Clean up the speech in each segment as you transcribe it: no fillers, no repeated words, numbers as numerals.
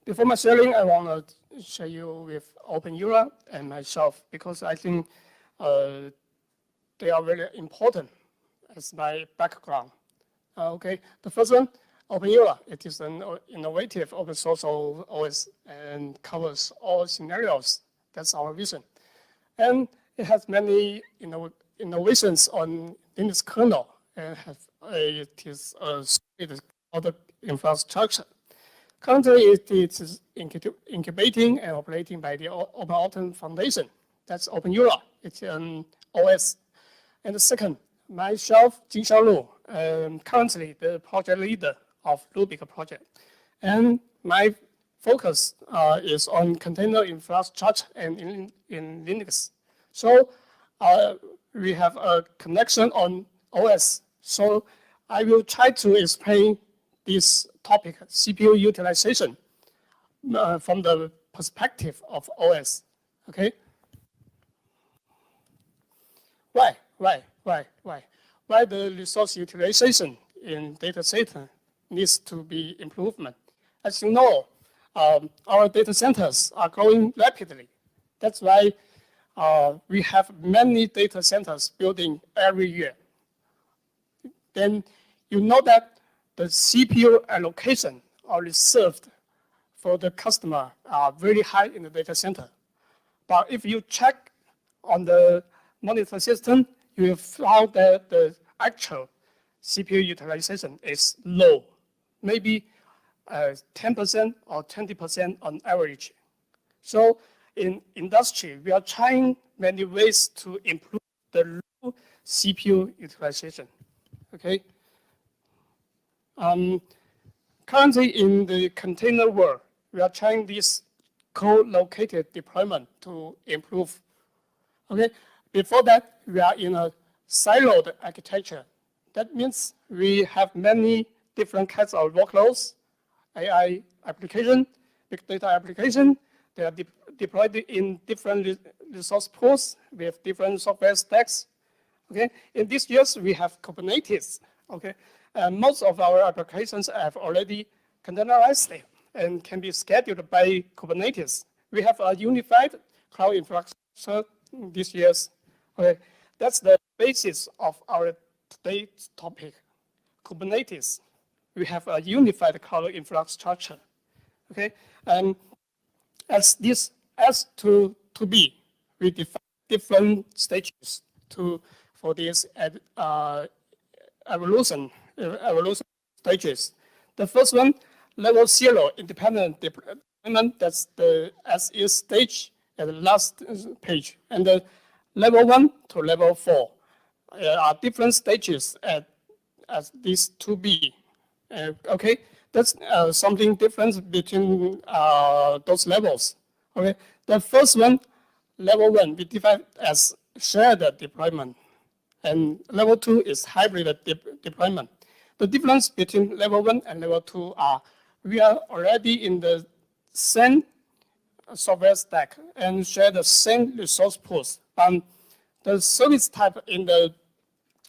Before my sharing, I want to share you with OpenEuler and myself because I think they are very important as my background. Okay, the first one, OpenEuler. It is an innovative open source OS and covers all scenarios. That's our vision. And it has many innovations on Linux kernel and it is a solid infrastructure. Currently, it is incubating and operating by the OpenAutumn Foundation. That's OpenEuler. It's an OS. And the second, myself, Jingxiao Lu, currently the project leader of Rubik project. And my focus is on container infrastructure and in Linux. So we have a connection on OS. So I will try to explain this topic, CPU utilization, from the perspective of OS. Okay? Why the resource utilization in data center needs to be improvement? As you know, our data centers are growing rapidly. That's why we have many data centers building every year. Then you know that the CPU allocation or reserved for the customer are very high in the data center. But if you check on the monitor system, you will find that the actual CPU utilization is low, maybe 10% or 20% on average. So in industry, we are trying many ways to improve the low CPU utilization. Okay. Currently in the container world, we are trying this co-located deployment to improve. Okay. Before that, we are in a siloed architecture. That means we have many different kinds of workloads, AI application, big data application. They are deployed in different resource pools with different software stacks. Okay. In these years, we have Kubernetes. Okay. Most of our applications have already containerized and can be scheduled by Kubernetes. We have a unified cloud infrastructure these years. Okay. That's the basis of our today's topic, Kubernetes. We have a unified cloud infrastructure. Okay. As this S2B, we define different stages for this evolution stages. The first one, level 0, independent deployment. That's the SE stage at the last page. And the level 1 to level 4 are different stages at this 2B. Okay, that's something different between those levels. Okay, the first one, level 1, we define as shared deployment. And level 2 is hybrid deployment. The difference between level 1 and level 2 are we are already in the same software stack and share the same resource pools. The service type in the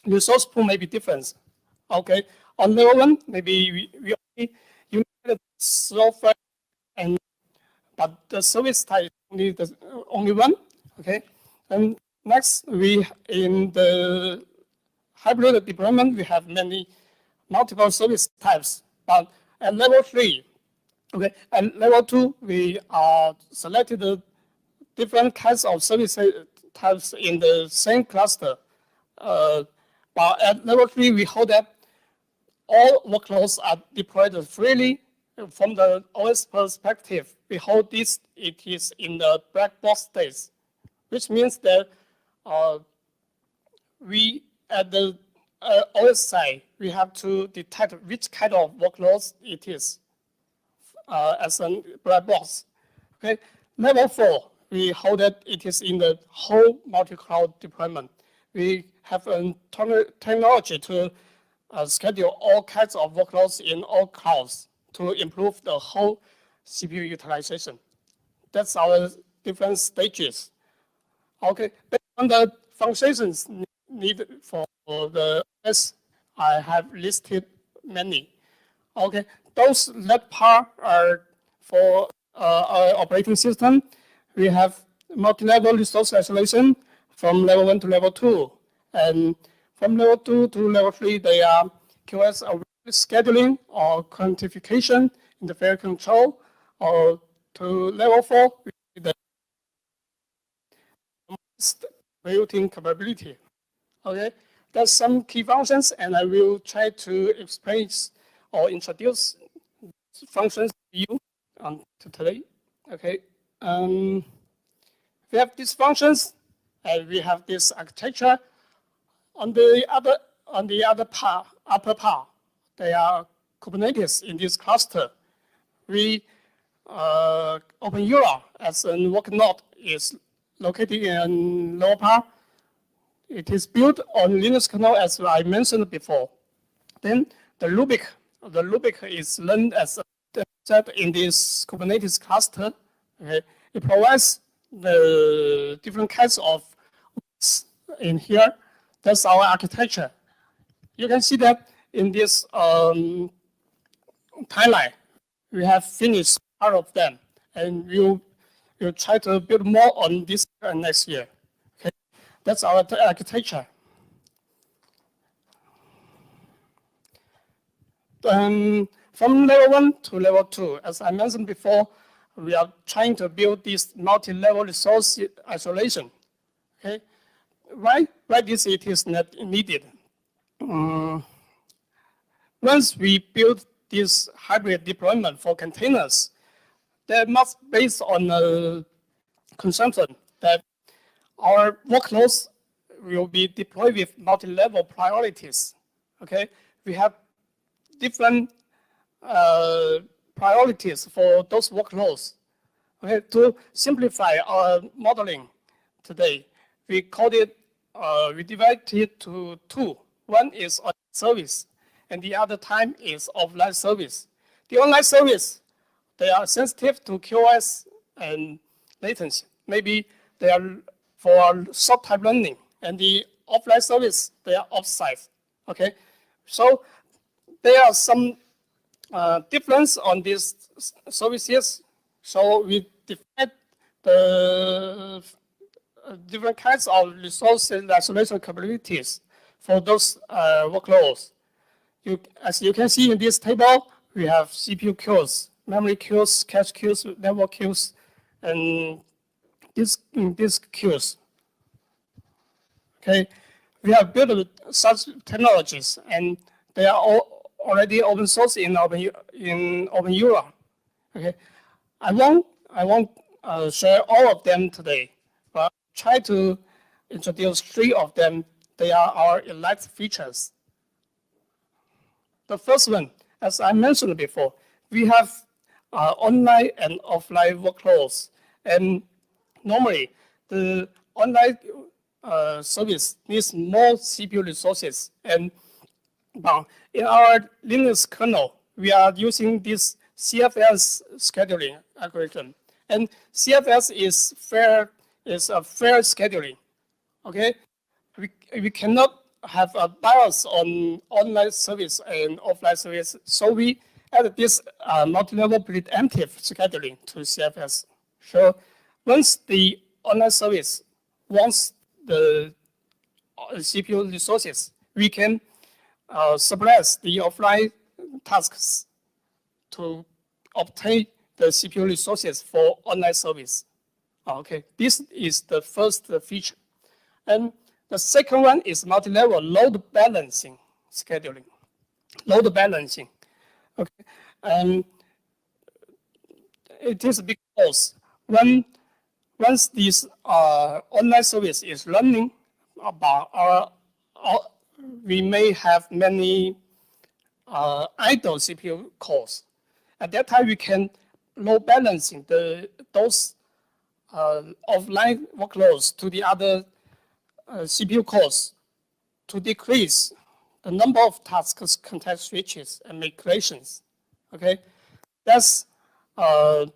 resource pool may be different. Okay, on level 1, maybe we only use the software, but the service type is only one. Okay, and next, in the hybrid deployment, we have multiple service types. But at level 3, okay, at level 2, we selected the different kinds of service types in the same cluster. But at level 3, we hold that all workloads are deployed freely. From the OS perspective, we hold this, it is in the black box state, which means that we, at the OS side, we have to detect which kind of workloads it is as a black box. Okay, level 4, we hold that it is in the whole multi-cloud deployment. We have a technology to schedule all kinds of workloads in all clouds to improve the whole CPU utilization. That's our different stages. Okay, based on the functions needed for the OS, I have listed many. Okay, those left part are for our operating system, we have multi-level resource isolation from level 1 to level 2. And from level 2 to level 3, they are QoS scheduling or quantification, interface control, or to level 4, the routing capability. Okay, there's some key functions, and I will try to explain or introduce functions to you today. Okay, we have these functions, and we have this architecture. On the other part, upper part, they are Kubernetes in this cluster. We OpenEura as a work node is located in lower part. It is built on Linux kernel, as I mentioned before. Then the Rubik is learned as a set in this Kubernetes cluster. Okay, it provides the different kinds of in here. That's our architecture. You can see that in this timeline, we have finished part of them, and we'll try to build more on this next year. Okay, that's our architecture. From level 1 to level 2, as I mentioned before, we are trying to build this multi-level resource isolation. Okay, why this it is not needed? Once we build this hybrid deployment for containers, they must based on a consumption that our workloads will be deployed with multi-level priorities. Okay, we have different priorities for those workloads. Okay, to simplify our modeling today, we called it, we divided it to two. One is on service, and the other time is offline service. The online service, they are sensitive to QoS and latency. Maybe they are for short time learning, and the offline service, they are offsite. Okay, so there are some difference on these services. So we define the different kinds of resource isolation capabilities for those workloads. As you can see in this table, we have CPU queues, memory queues, cache queues, network queues, and these queues. Okay, we have built such technologies, and they are all already open source in OpenEura. Okay, I won't share all of them today, but try to introduce 3 of them. They are our elite features. The first one, as I mentioned before, we have online and offline workloads, and normally the online service needs more CPU resources. And in our Linux kernel, we are using this CFS scheduling algorithm, and CFS is a fair scheduling. Okay, we cannot have a bias on online service and offline service, so we add this multi-level preemptive scheduling to CFS. So once the online service wants the CPU resources, we can suppress the offline tasks to obtain the CPU resources for online service. Okay, this is the first feature. And the second one is multi-level load balancing scheduling. Load balancing. Okay, it is because once this online service is running, we may have many idle CPU cores. At that time, we can load balancing those offline workloads to the other CPU cores to decrease the number of tasks, context switches, and migrations. Okay, that's the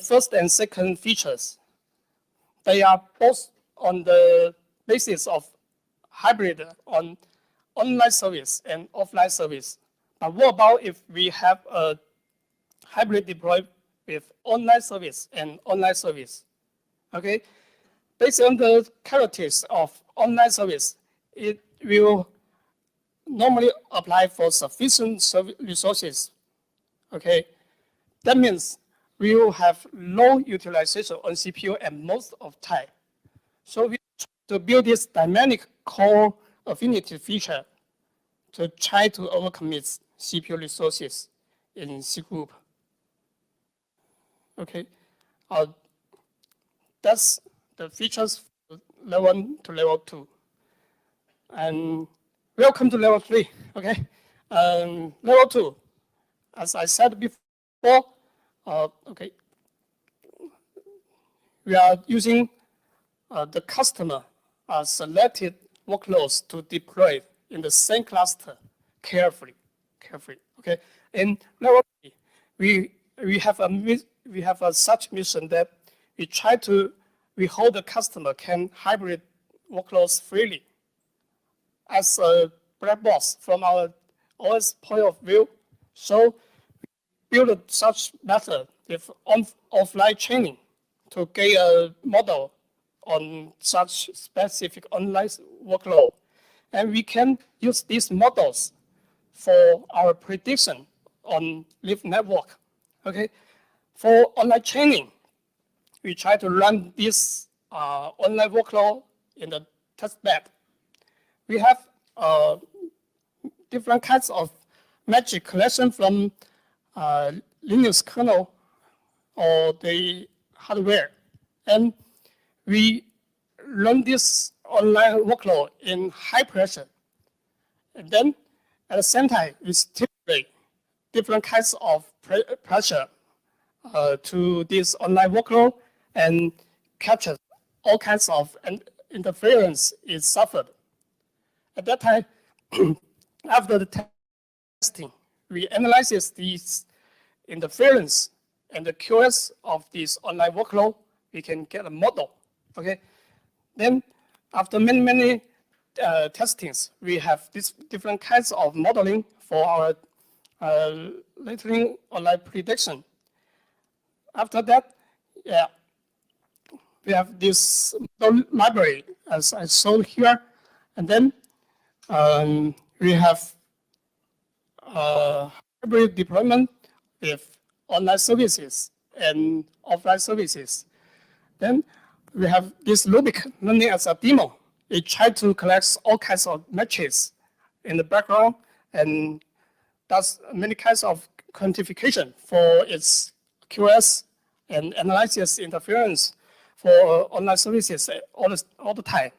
first and second features. They are both on the basis of hybrid on online service and offline service. But what about if we have a hybrid with online service and online service. Okay, based on the characteristics of online service, it will normally apply for sufficient resources. Okay, that means we will have low utilization on CPU at most of time. So we try to build this dynamic core affinity feature to try to overcommit CPU resources in C group. Okay, that's the features level 1 to level 2. And welcome to level 3. Okay, level 2, as I said before, okay, we are using the customer selected workloads to deploy in the same cluster carefully. Okay, in level 3, we have a such mission that we hold the customer can hybrid workloads freely. As a black box from our OS point of view, so we build such method with offline training to get a model on such specific online workload. And we can use these models for our prediction on live network. Okay, for online training, we try to run this online workload in the test bed. We have different kinds of magic collection from Linux kernel or the hardware. And we run this online workload in high pressure. And then at the same time, we stimulate different kinds of pressure to this online workload and capture all kinds of interference is suffered. At that time, after the testing, we analyze these interference and the QoS of this online workload. We can get a model. Okay, then after many testings, we have these different kinds of modeling for our latent online prediction. After that, yeah, we have this library as I showed here, and then we have hybrid deployment with online services and offline services. Then we have this Rubik learning as a demo. It tries to collect all kinds of metrics in the background and does many kinds of quantification for its QoS and analysis interference for online services all the time.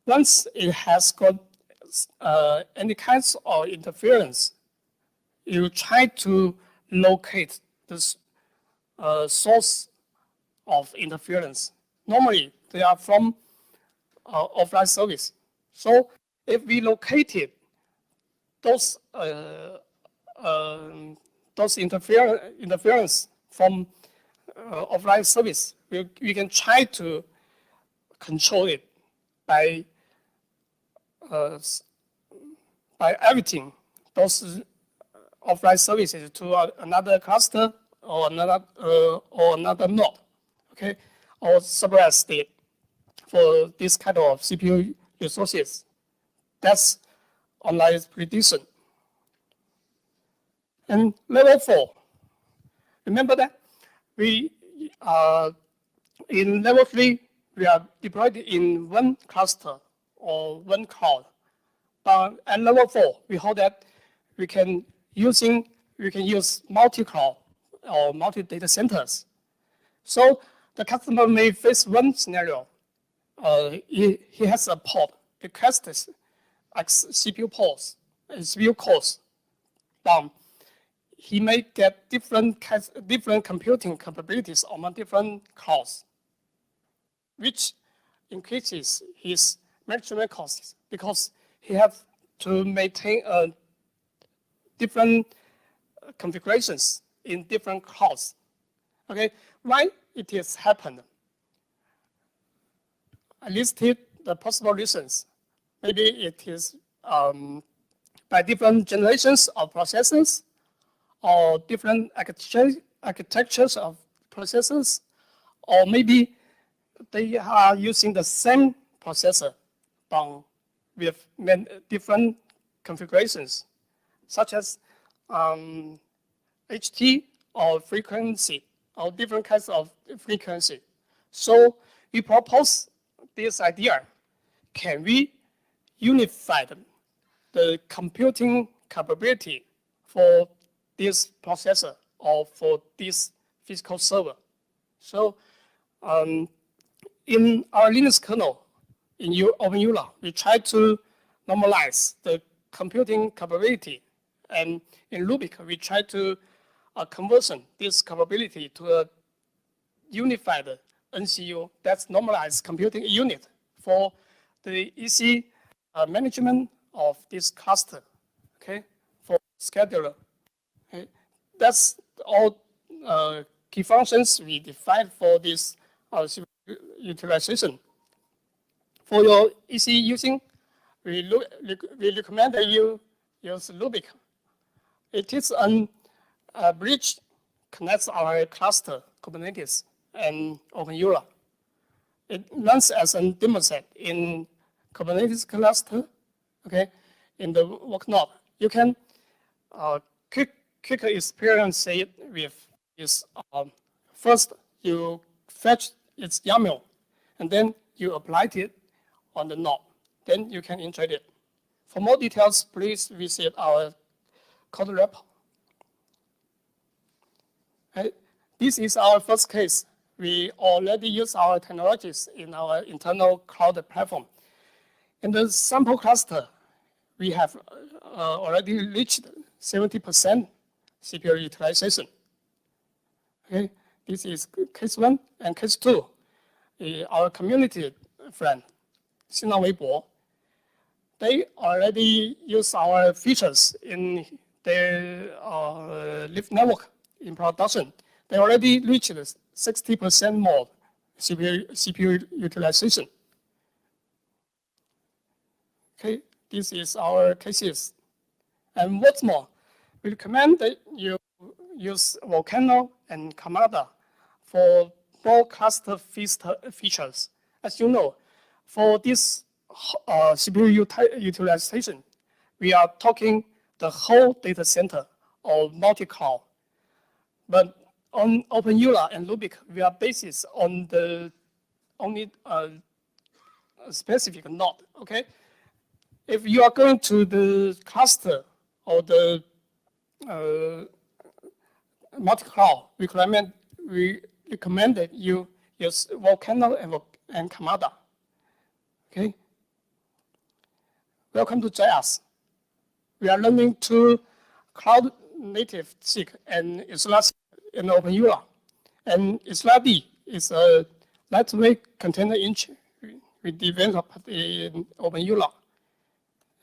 Once it has got any kinds of interference, you try to locate this source of interference. Normally, they are from offline service. So if we located those interference from offline service, we can try to control it by everything those offline services to another cluster or another node, okay, or suppress state for this kind of CPU resources. That's online prediction. And level 4, remember that we in level 3 we are deployed in one cluster or one cloud. But at level 4, we hold that we can use multi-cloud or multi-data centers. So the customer may face one scenario. He has a pod, requests CPU pods, CPU cores. He may get different computing capabilities among different clouds, which increases his management costs because he has to maintain different configurations in different clouds. Okay, why it has happened? I listed the possible reasons. Maybe it is by different generations of processors or different architectures of processors, or maybe they are using the same processor but with different configurations, such as HT or frequency, or different kinds of frequency. So we propose this idea. Can we unify the computing capability for this processor or for this physical server? So in our Linux kernel, in OpenEULA, we try to normalize the computing capability. And in Rubik, we try to conversion this capability to a unified NCU that's normalized computing unit for the easy management of this cluster, okay, for scheduler. Okay. That's all key functions we define for this utilization. For your easy using, we recommend that you use Rubik. It is a bridge connects our cluster, Kubernetes, and OpenEULA. It runs as a demo set in Kubernetes cluster, okay, in the work node. You can quick experience it with this. First, you fetch its YAML, and then you apply it on the node. Then you can integrate it. For more details, please visit our code repo. Okay. This is our first case. We already use our technologies in our internal cloud platform. In the sample cluster, we have already reached 70% CPU utilization. Okay, this is case 1 and case 2. Our community friend, Xinang Weibo, they already use our features in their Leaf network in production. They already reached 60% more CPU utilization. Okay, this is our cases. And what's more, we recommend that you use Volcano and Kamada for more cluster features. As you know, for this CPU utilization, we are talking the whole data center or multi-cloud. But on OpenEULA and Rubik, we are based on the only specific node, okay? If you are going to the cluster or the multi-cloud, we recommend that you use Volcano and Kamada, okay? Welcome to JS. We are learning two cloud-native SIG and Isla in OpenEULA. And Isla-D is a lightweight container engine we developed in OpenEULA.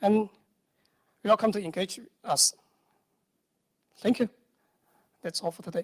And welcome to engage us. Thank you. That's all for today.